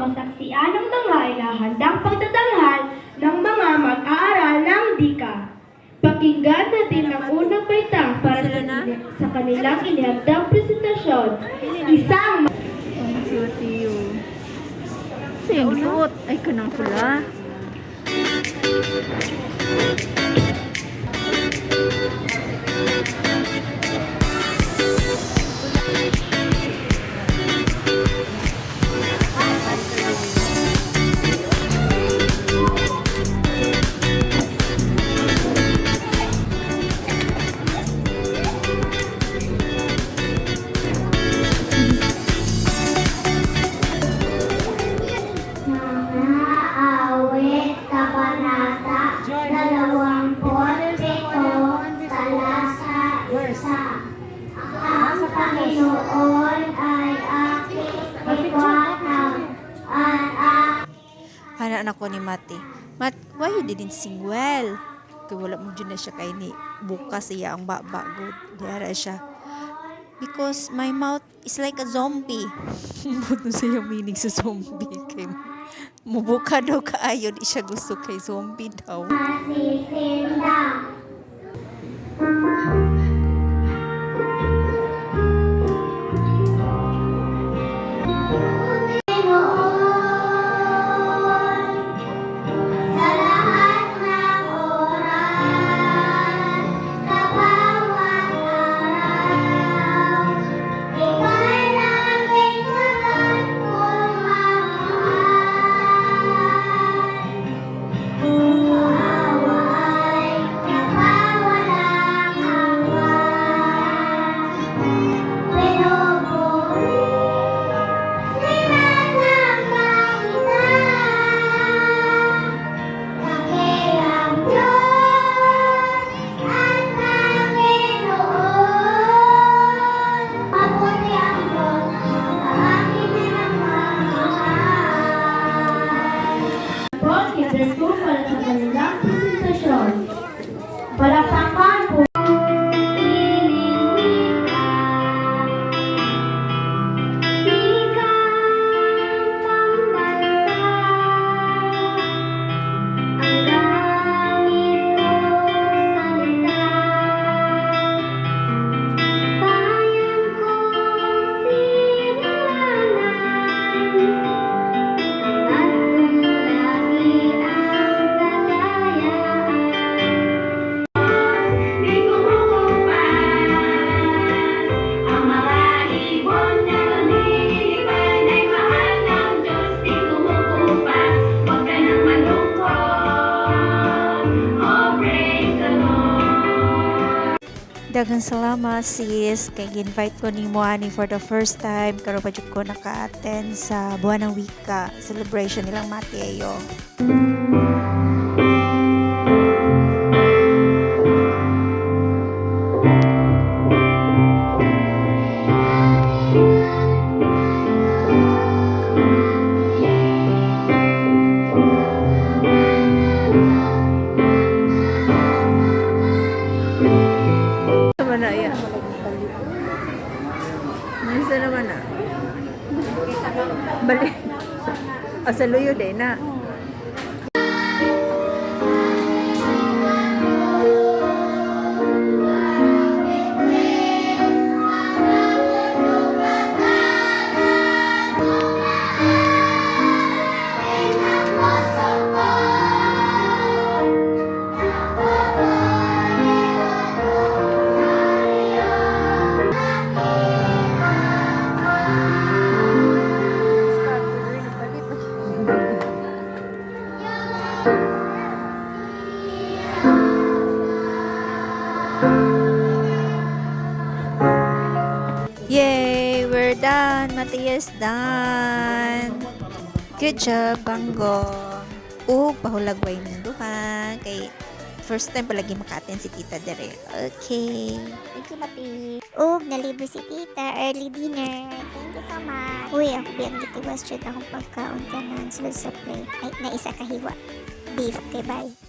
masaksiyan ng mga inahandang pagtatanghal ng mga mag-aaral ng DICA. Pakinggan natin ang unang baitang para sa kanilang inihandang presentasyon. Isang Tiyo. Sayang suot. Ay, kanang pula. Panginoon ay aking iwatang Anak ko ni Mati. Why you didn't sing well? Kaya wala mo dyan na siya kay ni bukas iya ang baba good. Diara siya. Because my mouth is like a zombie. Buto siya meaning sa zombie. Kay mubuka daw kaayo. Di siya gusto kay zombie daw. masisinda. Para sa kanilang presentasyon. Palakpakan po. Daghang salamat sis kay invite ko ni Moani for the first time karon pa jud ko naka-attend sa buwan ng wika celebration nilang Mateo. Mana ya? Nasa naman na? Balik. Sa luyo din na. Yay! We're done! Matias done! Good job, Banggo! Pahulagway ng duha. Kay first time palagi maka-attend si Tita Dere. Okay. Thank you, Mati. Nalibre si Tita. Early dinner. Thank you so much. Uy, ako yung gitiwas yun akong pagkaon ka na sulod sa plate. Ay, na isa kahiwa. Beef. Okay, bye.